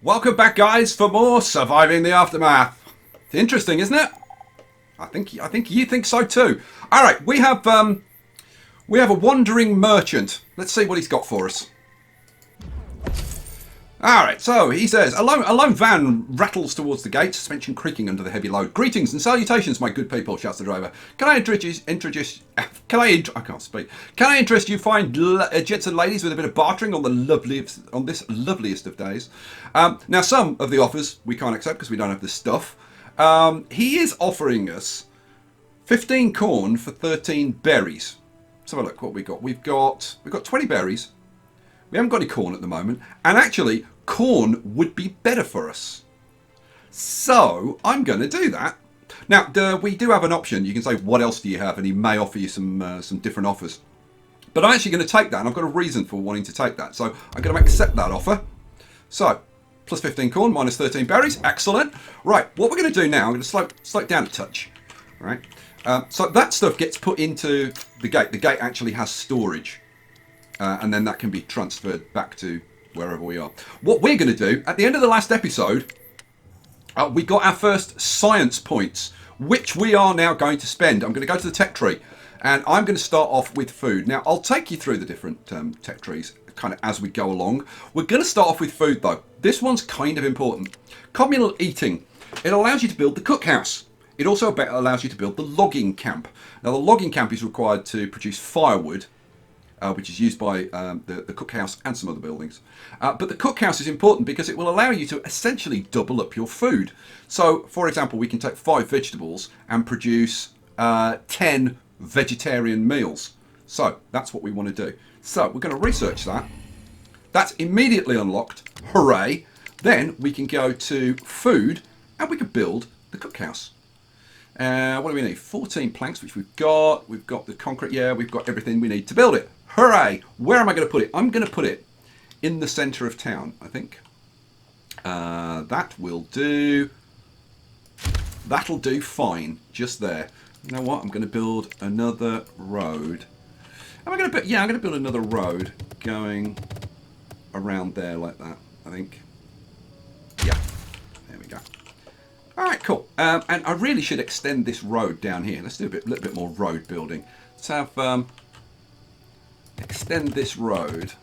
Welcome back, guys, for more Surviving the Aftermath. Interesting, isn't it? I think you think so too. All right, we have a wandering merchant. Let's see what he's got for us. All right, so he says, a lone van rattles towards the gate, suspension creaking under the heavy load. Greetings and salutations, my good people, shouts the driver. Can I can't speak. Can I interest you fine gents and ladies with a bit of bartering on this loveliest of days? Now, some of the offers we can't accept because we don't have the stuff. He is offering us 15 corn for 13 berries. Let's have a look what we got. We've got 20 berries. We haven't got any corn at the moment, and actually, corn would be better for us. So, I'm going to do that. Now, we do have an option. You can say, what else do you have? And he may offer you some different offers. But I'm actually going to take that, and I've got a reason for wanting to take that. So, I'm going to accept that offer. So, plus 15 corn, minus 13 berries. Excellent. Right, what we're going to do now, I'm going to slow it down a touch. Right. So, that stuff gets put into the gate. The gate actually has storage. And then that can be transferred back to wherever we are. What we're going to do, at the end of the last episode, we got our first science points, which we are now going to spend. I'm going to go to the tech tree, and I'm going to start off with food. Now, I'll take you through the different tech trees kind of as we go along. We're going to start off with food, though. This one's kind of important. Communal eating. It allows you to build the cookhouse. It also allows you to build the logging camp. Now, the logging camp is required to produce firewood, which is used by the cookhouse and some other buildings. But the cookhouse is important because it will allow you to essentially double up your food. So, for example, we can take 5 vegetables and produce 10 vegetarian meals. So, that's what we want to do. So, we're going to research that. That's immediately unlocked. Hooray! Then we can go to food and we can build the cookhouse. What do we need? 14 planks, which we've got. We've got the concrete. Yeah, we've got everything we need to build it. Hooray! Where am I going to put it? I'm going to put it in the centre of town, I think. That will do. That'll do fine, just there. You know what? I'm going to build another road. Am I going to? Yeah, I'm going to build another road going around there like that, I think. Yeah, there we go. All right, cool. And I really should extend this road down here. Let's do a little bit more road building. Let's have extend this road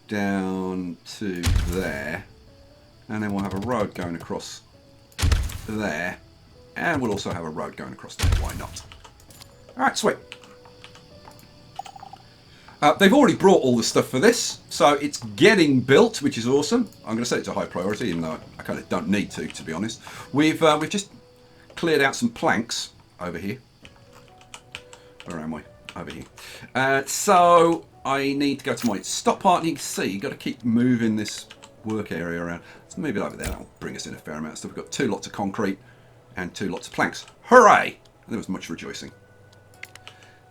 down to there, and then we'll have a road going across there, and we'll also have a road going across there. Why not? All right, sweet. They've already brought all the stuff for this, so it's getting built, which is awesome. I'm going to say it's a high priority, even though I kind of don't need to be honest. We've just cleared out some planks over here. Where am I? Over here. So I need to go to my stop part, and you can see you've got to keep moving this work area around. Let's move it over there. That'll bring us in a fair amount of stuff. We've got 2 lots of concrete and 2 lots of planks. Hooray! There was much rejoicing.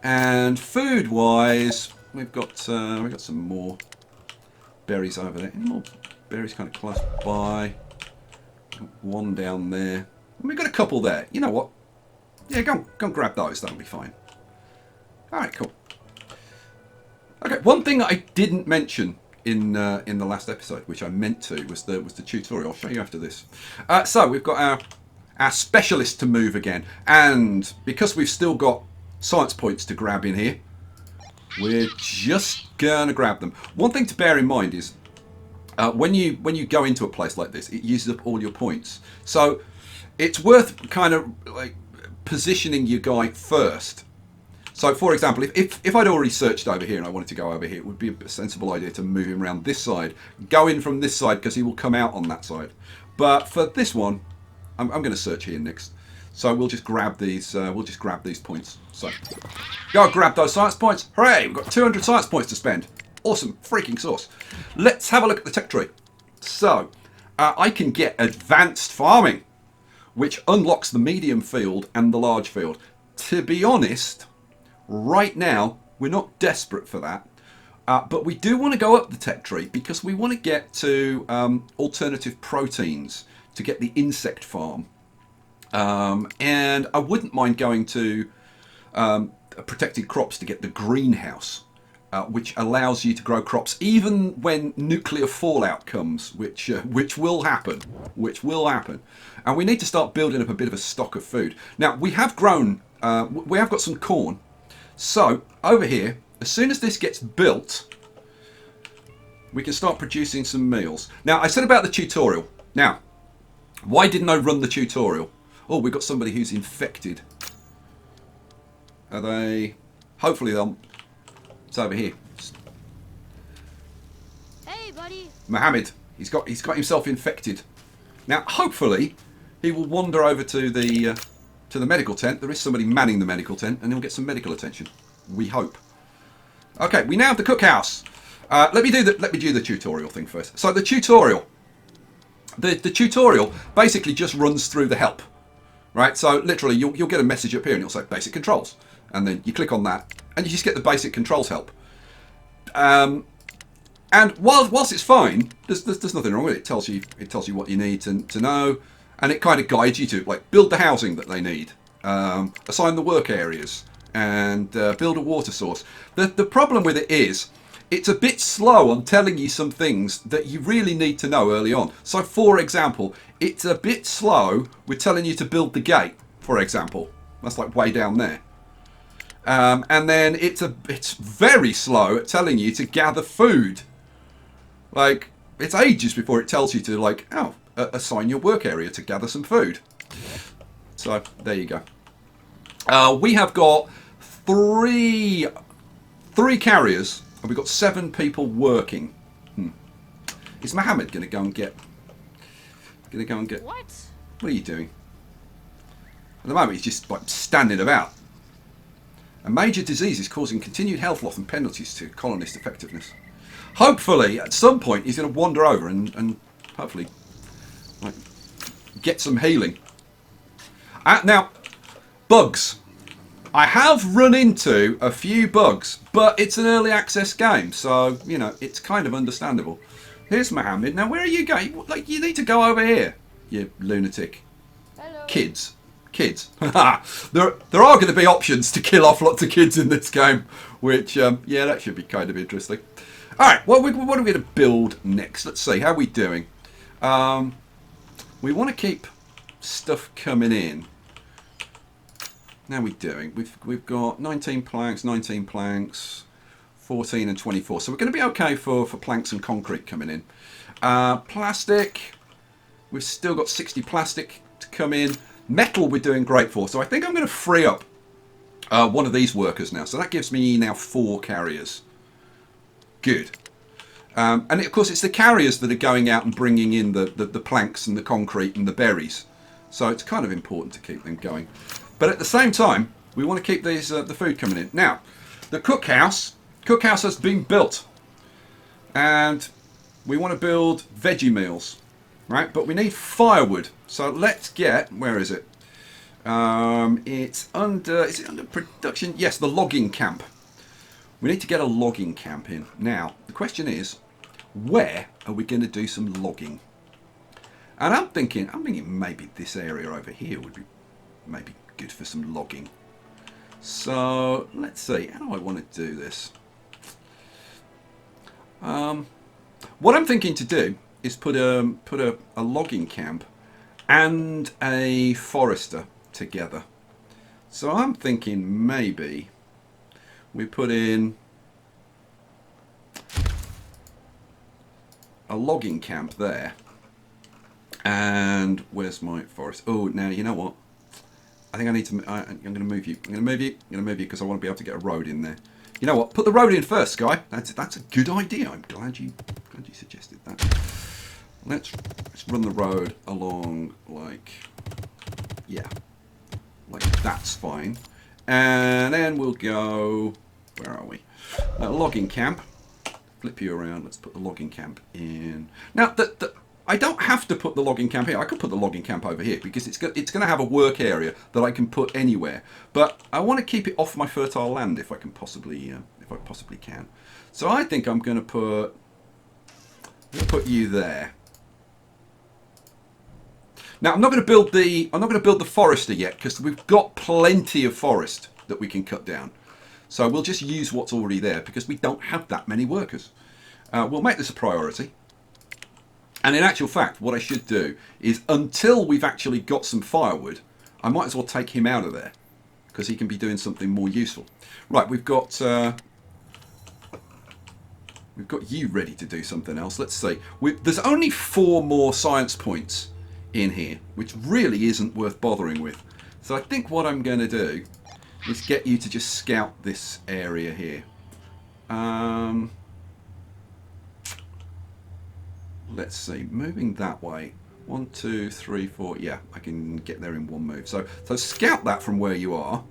And food-wise, we've got some more berries over there. Any more berries kind of close by? One down there. And we've got a couple there. You know what? Yeah, go and grab those. That'll be fine. All right, cool. Okay, one thing that I didn't mention in the last episode, which I meant to, was the tutorial. I'll show you after this. So we've got our specialist to move again, and because we've still got science points to grab in here, we're just gonna grab them. One thing to bear in mind is when you go into a place like this, it uses up all your points. So it's worth kind of like positioning your guy first. So, for example, if I'd already searched over here and I wanted to go over here, it would be a sensible idea to move him around this side, go in from this side because he will come out on that side. But for this one, I'm going to search here next. So we'll just grab these. Points. So go grab those science points. Hooray! We've got 200 science points to spend. Awesome, freaking sauce. Let's have a look at the tech tree. So I can get advanced farming, which unlocks the medium field and the large field. To be honest, right now we're not desperate for that, but we do want to go up the tech tree because we want to get to alternative proteins to get the insect farm. And I wouldn't mind going to protected crops to get the greenhouse. which allows you to grow crops even when nuclear fallout comes, which will happen, and we need to start building up a bit of a stock of food. Now we have grown, we have got some corn, so over here, as soon as this gets built, we can start producing some meals. Now I said about the tutorial. Now, why didn't I run the tutorial? Oh, we've got somebody who's infected. Are they? Hopefully they'll. It's over here. Hey, buddy. Mohammed, he's got himself infected. Now, hopefully, he will wander over to the medical tent. There is somebody manning the medical tent, and he'll get some medical attention. We hope. Okay, we now have the cookhouse. Let me do the tutorial thing first. So the tutorial, the tutorial basically just runs through the help, right? So literally, you'll get a message up here, and it'll say basic controls, and then you click on that. And you just get the basic controls help. And whilst it's fine, there's nothing wrong with it. It tells you what you need to know, and it kind of guides you to like build the housing that they need, assign the work areas, and build a water source. The problem with it is it's a bit slow on telling you some things that you really need to know early on. So, for example, it's a bit slow with telling you to build the gate. For example, that's like way down there. And then it's very slow at telling you to gather food. Like, it's ages before it tells you to, like, assign your work area to gather some food. So, there you go. We have got three carriers, and we've got 7 people working. Is Mohammed going to go and get... What? What are you doing? At the moment, he's just, like, standing about. A major disease is causing continued health loss and penalties to colonist effectiveness. Hopefully, at some point, he's going to wander over and hopefully like, get some healing. Now, bugs. I have run into a few bugs, but it's an early access game, so, you know, it's kind of understandable. Here's Mohammed. Now, where are you going? Like, you need to go over here, you lunatic. Hello. Kids. There are going to be options to kill off lots of kids in this game, which, yeah, that should be kind of interesting. Alright, what are we going to build next? Let's see, how are we doing? We want to keep stuff coming in. How are we doing? We've got 19 planks, 14 and 24. So we're going to be okay for planks and concrete coming in. Plastic, we've still got 60 plastic to come in. Metal we're doing great for, so I think I'm going to free up one of these workers now. So that gives me now 4 carriers. Good. And of course it's the carriers that are going out and bringing in the planks and the concrete and the berries. So it's kind of important to keep them going. But at the same time, we want to keep these the food coming in. Now, the cookhouse has been built. And we want to build veggie meals. Right, but we need firewood. So let's get, where is it? Is it under production? Yes, the logging camp. We need to get a logging camp in. Now, the question is, where are we going to do some logging? And I'm thinking maybe this area over here would be maybe good for some logging. So let's see, how do I want to do this? What I'm thinking to do is put a logging camp and a forester together. So I'm thinking maybe we put in a logging camp there. And where's my forest? Oh, now you know what? I think I need to. I'm going to move you. I'm going to move you because I want to be able to get a road in there. You know what? Put the road in first, Skye. That's a good idea. I'm glad you suggested that. Let's run the road along like that's fine, and then we'll go. Where are we? Logging camp. Flip you around. Let's put the logging camp in. Now I don't have to put the logging camp here. I could put the logging camp over here because it's going to have a work area that I can put anywhere. But I want to keep it off my fertile land if I can possibly can. So I think I'm going to put you there. Now I'm not going to build the forester yet because we've got plenty of forest that we can cut down. So we'll just use what's already there because we don't have that many workers. We'll make this a priority. And in actual fact, what I should do is until we've actually got some firewood, I might as well take him out of there because he can be doing something more useful. Right, we've got you ready to do something else. Let's see. There's only 4 more science points in here, which really isn't worth bothering with. So I think what I'm going to do is get you to just scout this area here. Let's see, moving that way. 1, 2, 3, 4. Yeah, I can get there in one move. So scout that from where you are.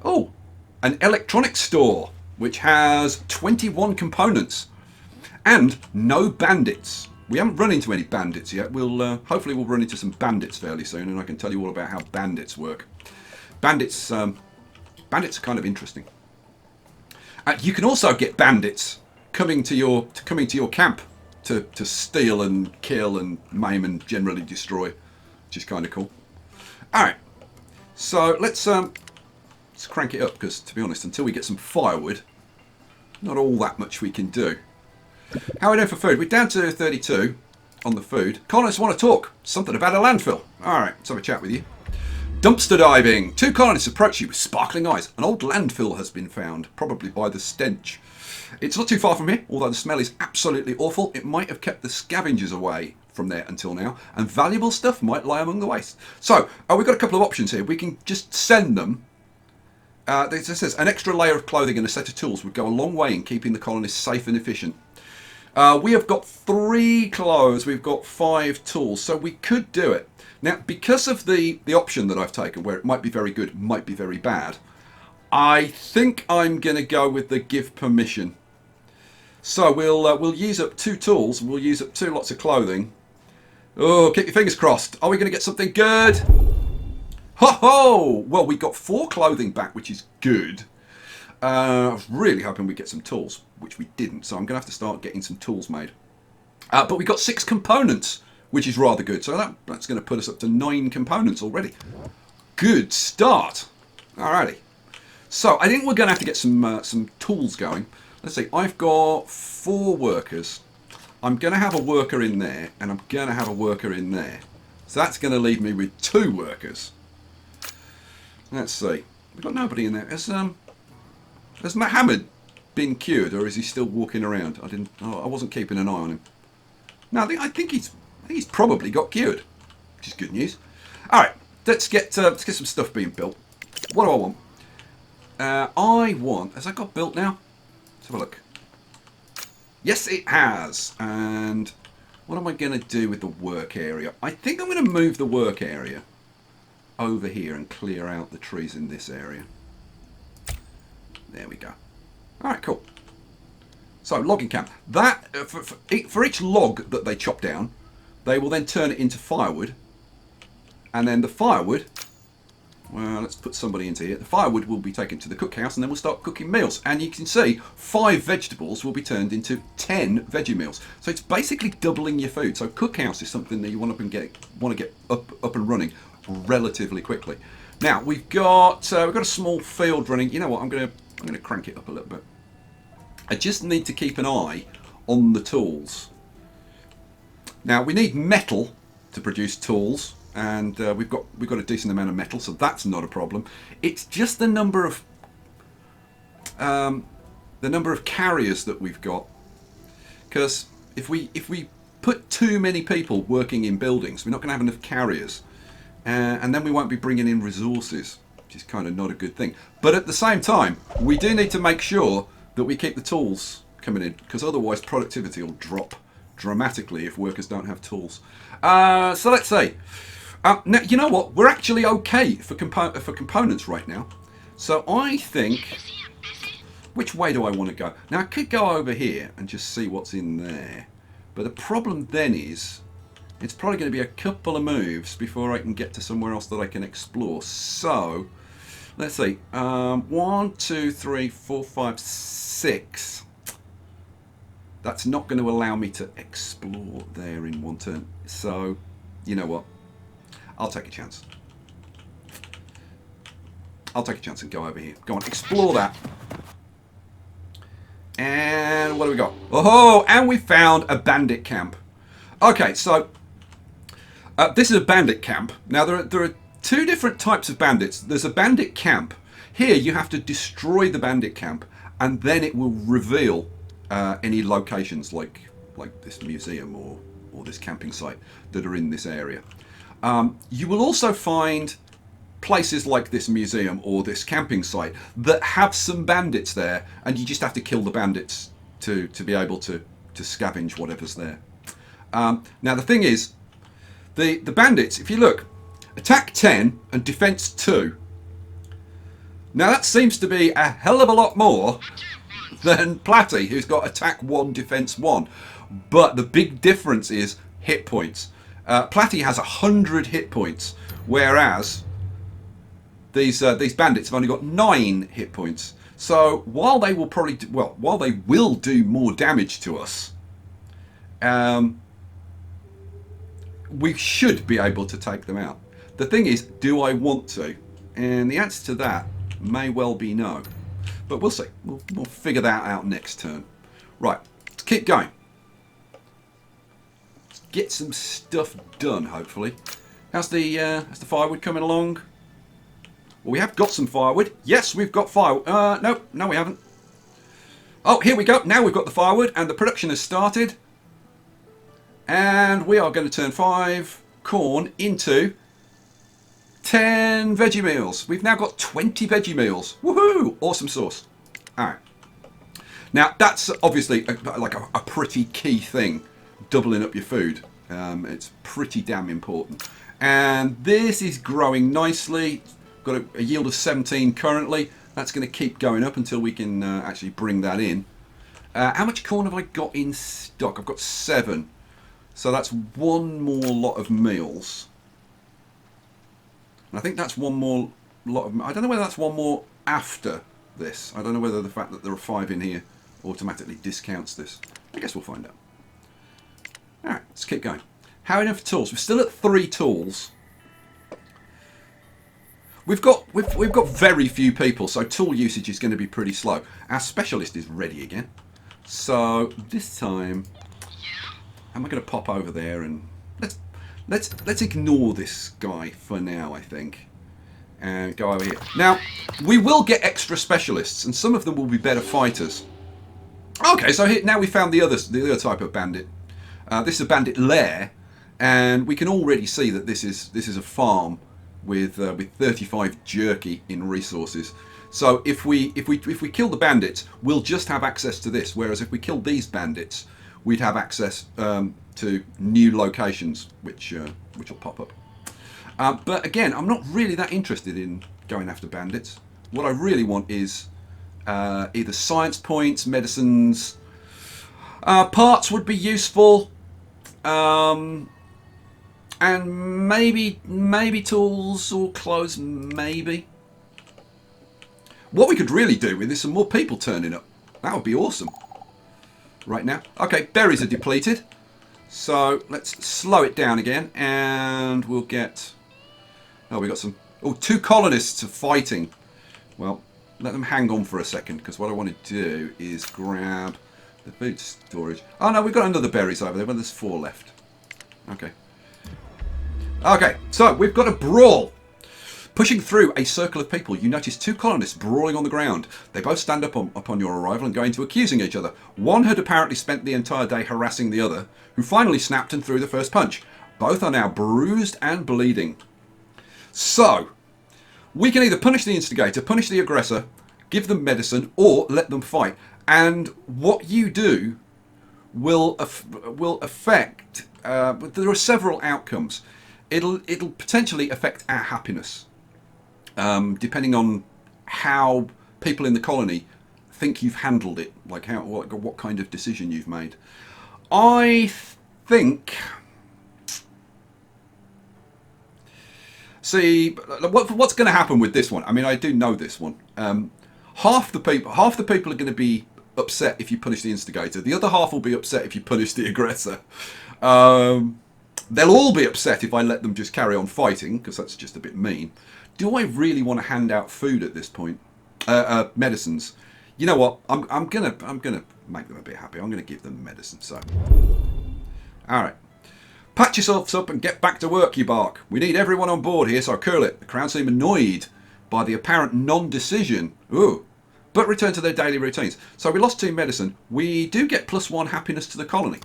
Oh, an electronics store, which has 21 components and no bandits. We haven't run into any bandits yet. Hopefully we'll run into some bandits fairly soon, and I can tell you all about how bandits work. Bandits are kind of interesting. You can also get bandits coming to your camp to steal and kill and maim and generally destroy, which is kind of cool. All right, so let's crank it up because, to be honest, until we get some firewood, not all that much we can do. How are we doing for food? We're down to 32 on the food. Colonists want to talk. Something about a landfill. All right, let's have a chat with you. Dumpster diving. 2 colonists approach you with sparkling eyes. An old landfill has been found, probably by the stench. It's not too far from here, although the smell is absolutely awful. It might have kept the scavengers away from there until now, and valuable stuff might lie among the waste. So, we've got a couple of options here. We can just send them. It says, an extra layer of clothing and a set of tools would go a long way in keeping the colonists safe and efficient. We have got 3 clothes, we've got 5 tools, so we could do it. Now, because of the option that I've taken, where it might be very good, might be very bad, I think I'm going to go with the give permission. So we'll use up 2 tools, we'll use up 2 lots of clothing. Oh, keep your fingers crossed. Are we going to get something good? Ho ho! Well, we got 4 clothing back, which is good. I was really hoping we'd get some tools, which we didn't, so I'm going to have to start getting some tools made. But we got 6 components, which is rather good. So that's going to put us up to 9 components already. Good start. Alrighty. So I think we're going to have to get some tools going. Let's see. I've got 4 workers. I'm going to have a worker in there, and I'm going to have a worker in there. So that's going to leave me with 2 workers. Let's see. We've got nobody in there. Has Mohammed been cured, or is he still walking around? I wasn't keeping an eye on him. No, I think he's probably got cured, which is good news. All right, let's get some stuff being built. What do I want? Has that got built now? Let's have a look. Yes, it has. And what am I going to do with the work area? I think I'm going to move the work area over here and clear out the trees in this area. There we go. All right, cool. So, logging camp. That for each log that they chop down, they will then turn it into firewood. And then the firewood, well, let's put somebody into here. The firewood will be taken to the cookhouse, and then we'll start cooking meals. And you can see 5 vegetables will be turned into 10 veggie meals. So it's basically doubling your food. So cookhouse is something that you want to get up and running relatively quickly. Now we've got a small field running. You know what? I'm going to crank it up a little bit. I just need to keep an eye on the tools. Now we need metal to produce tools, and we've got a decent amount of metal, so that's not a problem. It's just the number of carriers that we've got, because if we put too many people working in buildings, we're not going to have enough carriers, and then we won't be bringing in resources, which is kind of not a good thing. But at the same time, we do need to make sure that we keep the tools coming in, because otherwise productivity will drop dramatically if workers don't have tools. So let's say, now you know what? We're actually okay for components right now. So I think, which way do I want to go? Now I could go over here and just see what's in there, but the problem then is, it's probably going to be a couple of moves before I can get to somewhere else that I can explore. So let's see, 1, 2, 3, 4, 5, 6. That's not going to allow me to explore there in one turn. So, you know what? I'll take a chance. I'll take a chance and go over here. Go on, explore that. And what do we got? Oh, and we found a bandit camp. Okay, so this is a bandit camp. Now, there are two different types of bandits. There's a bandit camp. Here, you have to destroy the bandit camp, and then it will reveal any locations like this museum or this camping site that are in this area. You will also find places like this museum or this camping site that have some bandits there, and you just have to kill the bandits to be able to scavenge whatever's there. Now the thing is, the bandits, if you look, attack 10 and defense 2. Now that seems to be a hell of a lot more than Platty, who's got attack 1, defense 1. But the big difference is hit points. Platty has 100 hit points, whereas these bandits have only got 9 hit points. So while they will probably while they will do more damage to us, we should be able to take them out. The thing is, do I want to? And the answer to that may well be no. But we'll see. We'll figure that out next turn. Right, let's keep going. Let's get some stuff done, hopefully. How's the firewood coming along? Well, we have got some firewood. Yes, we've got firewood. No, we haven't. Oh, here we go. Now we've got the firewood, and the production has started. And we are going to turn 5 corn into 10 veggie meals. We've now got 20 veggie meals. Woohoo! Awesome sauce. All right. Now, that's obviously like a pretty key thing, doubling up your food. It's pretty damn important. And this is growing nicely. Got a yield of 17 currently. That's going to keep going up until we can actually bring that in. How much corn have I got in stock? I've got 7. So that's one more lot of meals. And I think that's one more lot of... I don't know whether that's one more after this. I don't know whether the fact that there are 5 in here automatically discounts this. I guess we'll find out. Alright, let's keep going. How enough tools? We're still at 3 tools. We've got very few people, so tool usage is going to be pretty slow. Our specialist is ready again. So this time, am I going to pop over there and let's ignore this guy for now, I think, and go over here. Now we will get extra specialists, and some of them will be better fighters. Okay, so here, now we found the other type of bandit. This is a Bandit Lair, and we can already see that this is a farm with 35 jerky in resources. So if we kill the bandits, we'll just have access to this. Whereas if we kill these bandits, we'd have access to new locations, which will pop up. But again, I'm not really that interested in going after bandits. What I really want is either science points, medicines, parts would be useful. And maybe tools or clothes, maybe. What we could really do with is some more people turning up. That would be awesome. Right now. Okay, berries are depleted. So let's slow it down again, and we'll get... Oh, we got some... Oh, 2 colonists are fighting. Well, let them hang on for a second, because what I want to do is grab the food storage. Oh no, we've got another berries over there, but there's 4 left. Okay. Okay, so we've got a brawl. Pushing through a circle of people, you notice 2 colonists brawling on the ground. They both stand up upon your arrival and go into accusing each other. One had apparently spent the entire day harassing the other, who finally snapped and threw the first punch. Both are now bruised and bleeding. So, we can either punish the instigator, punish the aggressor, give them medicine, or let them fight. And what you do will affect... there are several outcomes. It'll potentially affect our happiness, depending on how people in the colony think you've handled it, like what kind of decision you've made. I think. See, what's going to happen with this one? I mean, I do know this one. Half the people are going to be upset if you punish the instigator. The other half will be upset if you punish the aggressor. They'll all be upset if I let them just carry on fighting, because that's just a bit mean. do I really want to hand out food at this point? Medicines. You know what? I'm gonna make them a bit happy. I'm gonna give them medicine. So, all right. Patch yourselves up and get back to work, you bark. We need everyone on board here, so curl it. The crowd seem annoyed by the apparent non-decision. Ooh. But return to their daily routines. So we lost 2 medicine. We do get +1 happiness to the colony.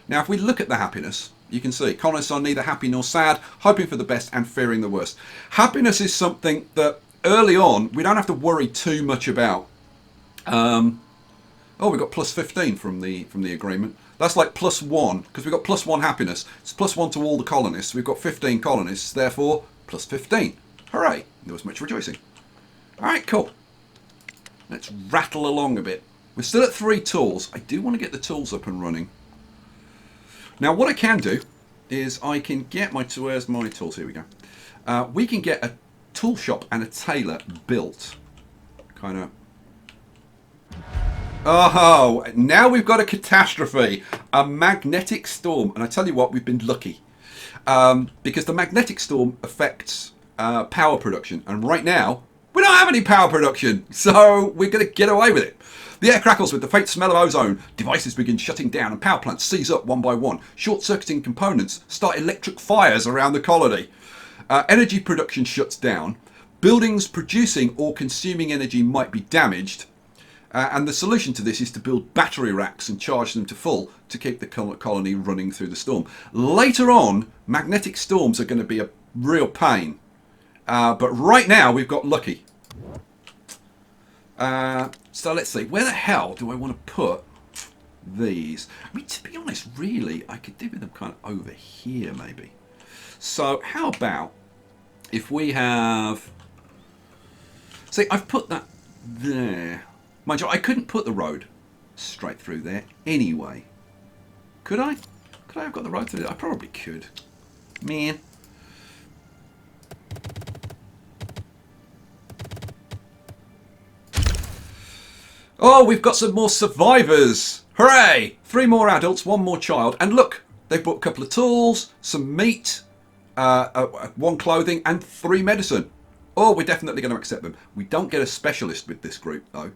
Now, if we look at the happiness, you can see colonists are neither happy nor sad, hoping for the best and fearing the worst. Happiness is something that early on we don't have to worry too much about. Oh, we got +15 from the agreement. That's like +1 because we've got +1 happiness. It's +1 to all the colonists. We've got 15 colonists, therefore +15. Hooray! There was much rejoicing. All right, cool. Let's rattle along a bit. We're still at 3 tools. I do want to get the tools up and running. Now, what I can do is I can get my tools. Where's my tools? Here we go. We can get a tool shop and a tailor built. Kind of. Oh, now we've got a catastrophe. A magnetic storm. And I tell you what, we've been lucky. Because the magnetic storm affects power production. And right now, we don't have any power production. So we're going to get away with it. The air crackles with the faint smell of ozone. Devices begin shutting down and power plants seize up one by one. Short-circuiting components start electric fires around the colony. Energy production shuts down. Buildings producing or consuming energy might be damaged. And the solution to this is to build battery racks and charge them to full to keep the colony running through the storm. Later on, magnetic storms are going to be a real pain. But right now, we've got lucky. So let's see. Where the hell do I want to put these? I mean, to be honest, really, I could do with them kind of over here, maybe. So how about if we have... See, I've put that there. Mind you, I couldn't put the road straight through there anyway. Could I? Could I have got the road through there? I probably could. Man. Oh, we've got some more survivors. Hooray! 3 more adults, 1 more child. And look, they've bought a couple of tools, some meat, 1 clothing, and 3 medicine. Oh, we're definitely going to accept them. We don't get a specialist with this group, though.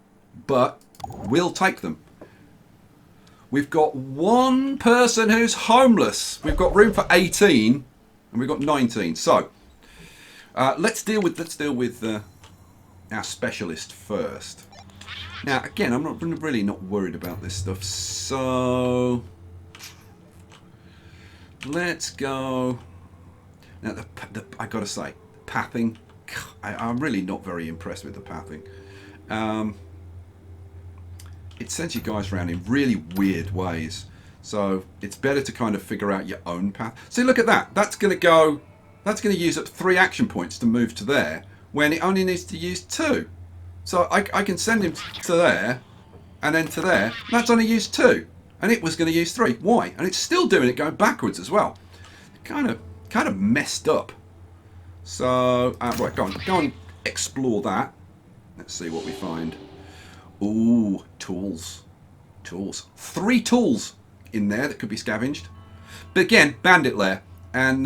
But we'll take them. We've got 1 person who's homeless. We've got room for 18, and we've got 19. So let's deal with our specialist first. Now, again, I'm really not worried about this stuff. So let's go. Now, I got to say, pathing. I'm really not very impressed with the pathing. It sends you guys around in really weird ways. So it's better to kind of figure out your own path. See, look at that. That's going to use up 3 action points to move to there when it only needs to use 2. So I can send him to there and then to there. That's only used 2. And it was going to use 3. Why? And it's still doing it going backwards as well. Kind of messed up. So, right, go on, explore that. Let's see what we find. Ooh, tools. 3 tools in there that could be scavenged. But again, Bandit Lair. And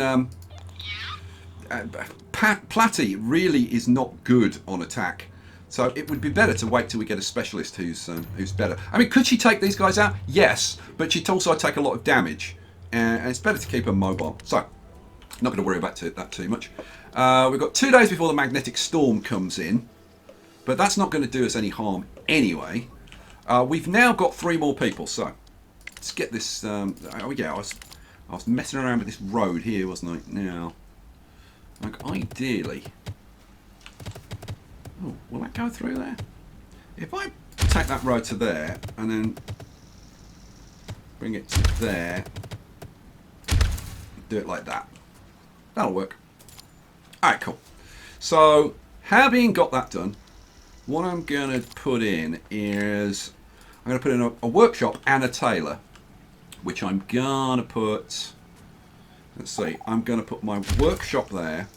Platty really is not good on attack. So it would be better to wait till we get a specialist who's better. I mean, could she take these guys out? Yes, but she'd also take a lot of damage. And it's better to keep her mobile. So, not going to worry about that too much. We've got 2 days before the magnetic storm comes in. But that's not going to do us any harm anyway. We've now got 3 more people, so let's get this. Oh yeah, I was messing around with this road here, wasn't I? Now, like ideally, oh, will that go through there? If I take that road to there and then bring it to there, do it like that. That'll work. All right, cool. So, having got that done. What I'm going to put in is, I'm going to put in a workshop and a tailor, which I'm going to put, let's see, I'm going to put my workshop there,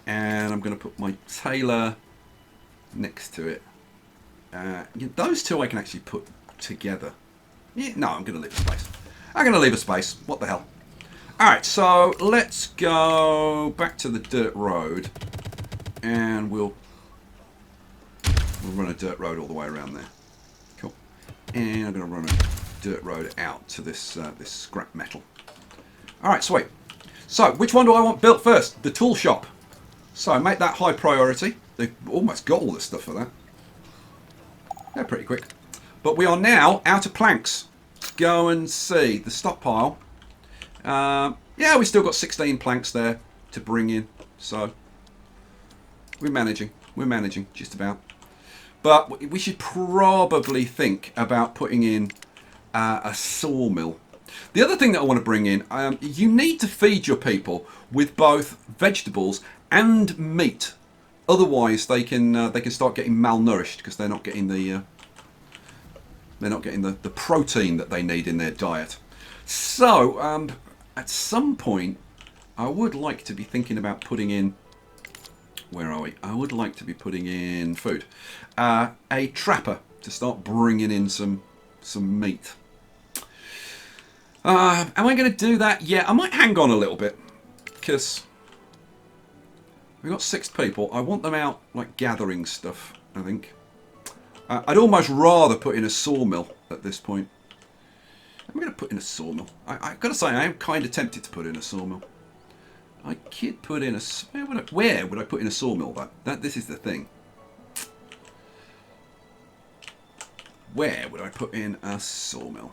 and I'm going to put my tailor next to it. Those 2 I can actually put together. Yeah, no, I'm going to leave a space. I'm going to leave a space. What the hell? Alright, so let's go back to the dirt road. And we'll run a dirt road all the way around there. Cool. And I'm going to run a dirt road out to this this scrap metal. All right, sweet. So, which one do I want built first? The tool shop. So, make that high priority. They've almost got all the stuff for that. They're pretty quick. But we are now out of planks. Go and see the stockpile. Yeah, we still got 16 planks there to bring in. So, we're managing. We're managing, just about. But we should probably think about putting in a sawmill. The other thing that I want to bring in, you need to feed your people with both vegetables and meat. Otherwise, they can start getting malnourished because they're not getting the protein that they need in their diet. So, at some point, I would like to be thinking about putting in. Where are we? I would like to be putting in food. A trapper to start bringing in some meat. Am I going to do that? Yeah, I might hang on a little bit because we've got 6 people. I want them out like gathering stuff, I think. I'd almost rather put in a sawmill at this point. I'm going to put in a sawmill. I've got to say, I am kind of tempted to put in a sawmill. I could put in a... Where would I put in a sawmill, though? This is the thing. Where would I put in a sawmill?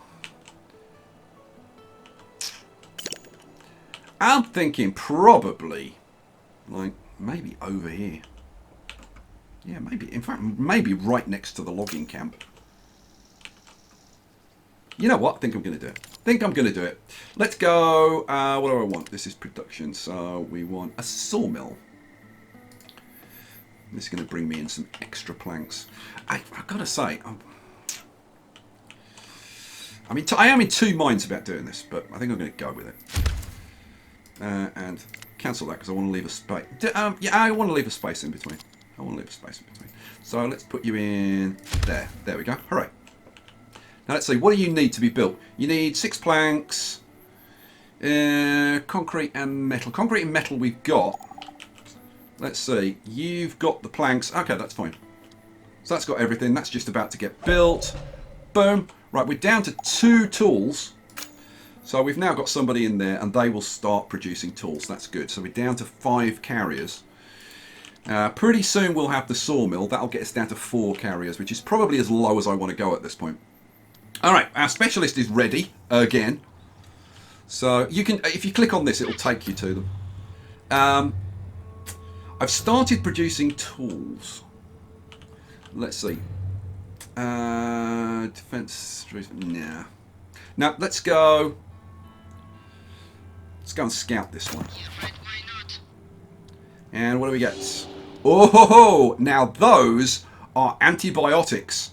I'm thinking probably, like, maybe over here. Yeah, maybe. In fact, maybe right next to the logging camp. You know what? I think I'm going to do it. Let's go. What do I want? This is production. So we want a sawmill. This is going to bring me in some extra planks. I've got to say, I am in 2 minds about doing this, but I think I'm going to go with it. And cancel that because I want to leave a space. Yeah, I want to leave a space in between. So let's put you in there. There we go. Hooray. Now let's see, what do you need to be built? You need 6 planks, concrete and metal. Concrete and metal we've got. Let's see, you've got the planks. Okay, that's fine. So that's got everything. That's just about to get built. Boom. Right, we're down to 2 tools. So we've now got somebody in there and they will start producing tools. That's good. So we're down to 5 carriers. Pretty soon we'll have the sawmill. That'll get us down to 4 carriers, which is probably as low as I want to go at this point. All right, our specialist is ready again. So you can, if you click on this, it'll take you to them. I've started producing tools. Let's see. Defense. Nah. Now let's go. Let's go and scout this one. And what do we get? Oh, now those are antibiotics.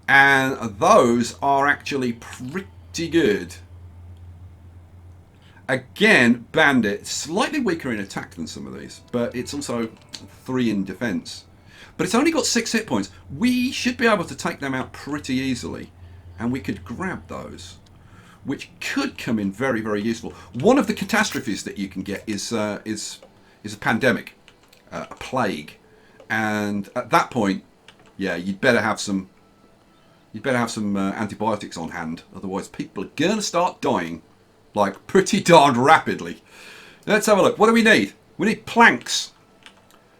And those are actually pretty good. Again, Bandit, slightly weaker in attack than some of these, but it's also 3 in defense. But it's only got 6 hit points. We should be able to take them out pretty easily. And we could grab those, which could come in very, very useful. One of the catastrophes that you can get is a pandemic, a plague. And at that point, yeah, you'd better have some antibiotics on hand, otherwise people are gonna start dying, like pretty darn rapidly. Let's have a look. What do we need? We need planks.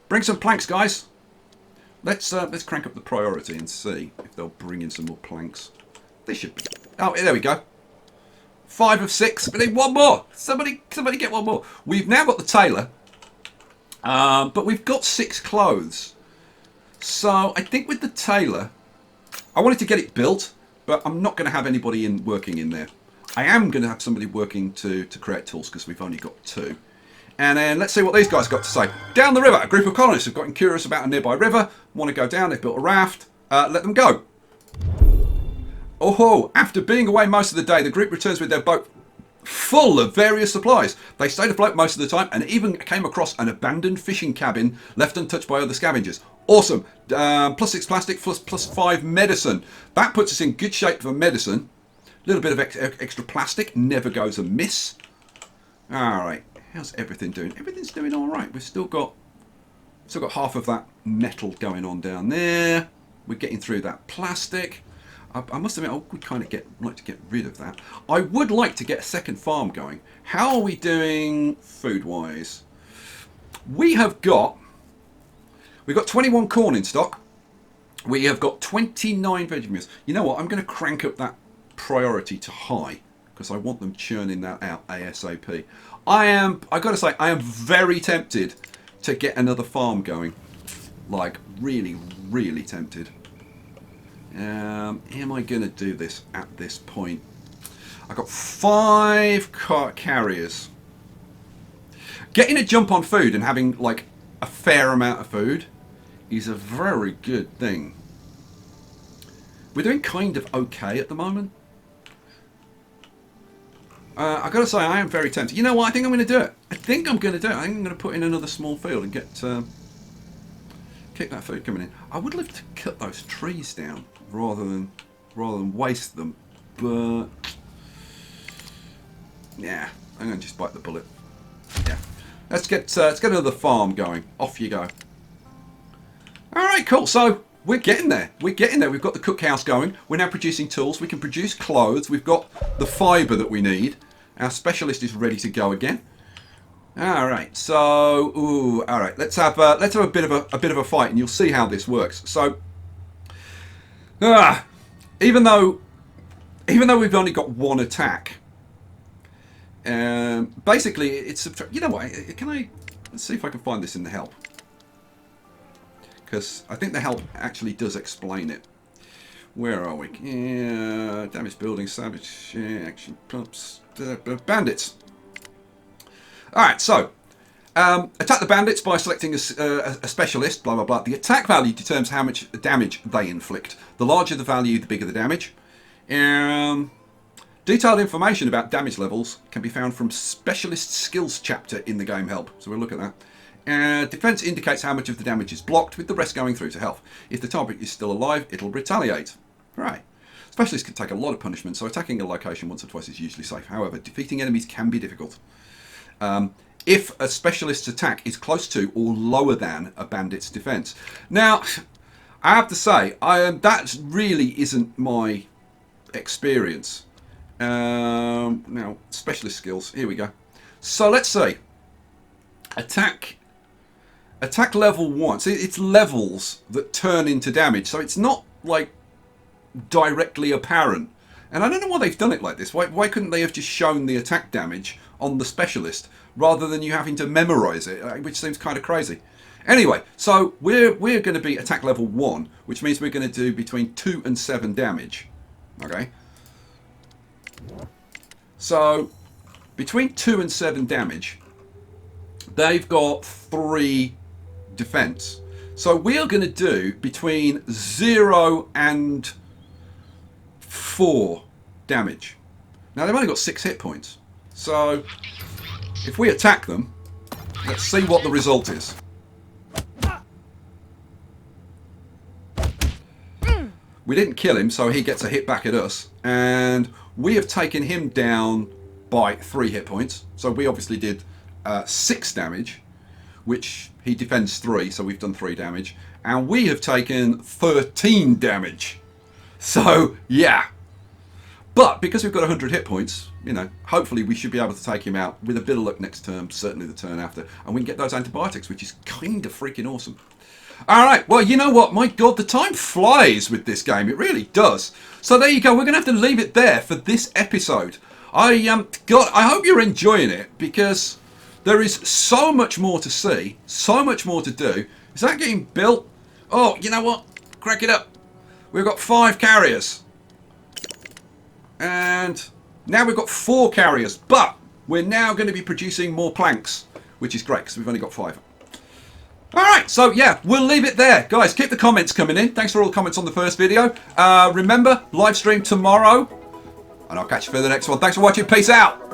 Bring some planks, guys. Let's crank up the priority and see if they'll bring in some more planks. They should be. Oh, there we go. 5 of 6. We need 1 more. Somebody get 1 more. We've now got the tailor, but we've got 6 clothes. So I think with the tailor, I wanted to get it built, but I'm not going to have anybody working in there. I am going to have somebody working to create tools because we've only got 2. And then let's see what these guys got to say. Down the river, a group of colonists have gotten curious about a nearby river, want to go down, they've built a raft. Let them go. Oh, after being away most of the day, the group returns with their boat full of various supplies. They stayed afloat most of the time and even came across an abandoned fishing cabin left untouched by other scavengers. Awesome. +6 plastic, +5 medicine. That puts us in good shape for medicine. A little bit of extra plastic never goes amiss. All right. How's everything doing? Everything's doing all right. We've still got Still got half of that metal going on down there. We're getting through that plastic. I must admit, I would kind of like to get rid of that. I would like to get a second farm going. How are we doing food-wise? We've got 21 corn in stock. We have got 29 veggie meals. You know what? I'm going to crank up that priority to high because I want them churning that out ASAP. I got to say, I am very tempted to get another farm going. Like, really, really tempted. Am I going to do this at this point? I've got 5 carriers. Getting a jump on food and having like a fair amount of food is a very good thing. We're doing kind of okay at the moment. I've got to say, I am very tempted. You know what? I think I'm going to do it. I think I'm going to put in another small field and keep that food coming in. I would love to cut those trees down rather than waste them, but yeah, I'm going to just bite the bullet. Yeah, let's get another farm going. Off you go. All right, cool. So we're getting there. We've got the cookhouse going. We're now producing tools. We can produce clothes. We've got the fibre that we need. Our specialist is ready to go again. All right, so all right. Let's have a bit of a fight, and you'll see how this works. So, even though we've only got one attack, basically it's you know what? Let's see if I can find this in the help, because I think the help actually does explain it. Where are we? Yeah, damage building, savage action pumps, bandits. Alright, so, attack the bandits by selecting a specialist, blah, blah, blah. The attack value determines how much damage they inflict. The larger the value, the bigger the damage. Detailed information about damage levels can be found from Specialist Skills chapter in the game help. So we'll look at that. Defense indicates how much of the damage is blocked, with the rest going through to health. If the target is still alive, it'll retaliate. Right. Specialists can take a lot of punishment, so attacking a location once or twice is usually safe. However, defeating enemies can be difficult. If a specialist's attack is close to or lower than a bandit's defense. Now, I have to say, that really isn't my experience. Now, specialist skills. Here we go. So let's see. Attack level 1. So it's levels that turn into damage. So it's not like directly apparent. And I don't know why they've done it like this. Why couldn't they have just shown the attack damage on the specialist rather than you having to memorize it, which seems kind of crazy. Anyway, so we're going to be attack level 1, which means we're going to do between 2 and 7 damage. Okay. So between 2 and 7 damage, they've got 3 defense. So we are going to do between 0 and 4 damage. Now they've only got 6 hit points. So if we attack them, let's see what the result is. We didn't kill him, so he gets a hit back at us. And we have taken him down by 3 hit points. So we obviously did 6 damage, which he defends 3, so we've done 3 damage. And we have taken 13 damage. So, yeah. But because we've got 100 hit points, you know, hopefully we should be able to take him out with a bit of luck next turn, certainly the turn after. And we can get those antibiotics, which is kind of freaking awesome. Alright, well, you know what? My God, the time flies with this game. It really does. So there you go. We're going to have to leave it there for this episode. I hope you're enjoying it, because there is so much more to see, so much more to do. Is that getting built? Oh, you know what? Crack it up. We've got 5 carriers. And now we've got 4 carriers, but we're now going to be producing more planks, which is great because we've only got 5. Alright, so yeah, we'll leave it there. Guys, keep the comments coming in. Thanks for all the comments on the first video. Remember, live stream tomorrow, and I'll catch you for the next one. Thanks for watching. Peace out.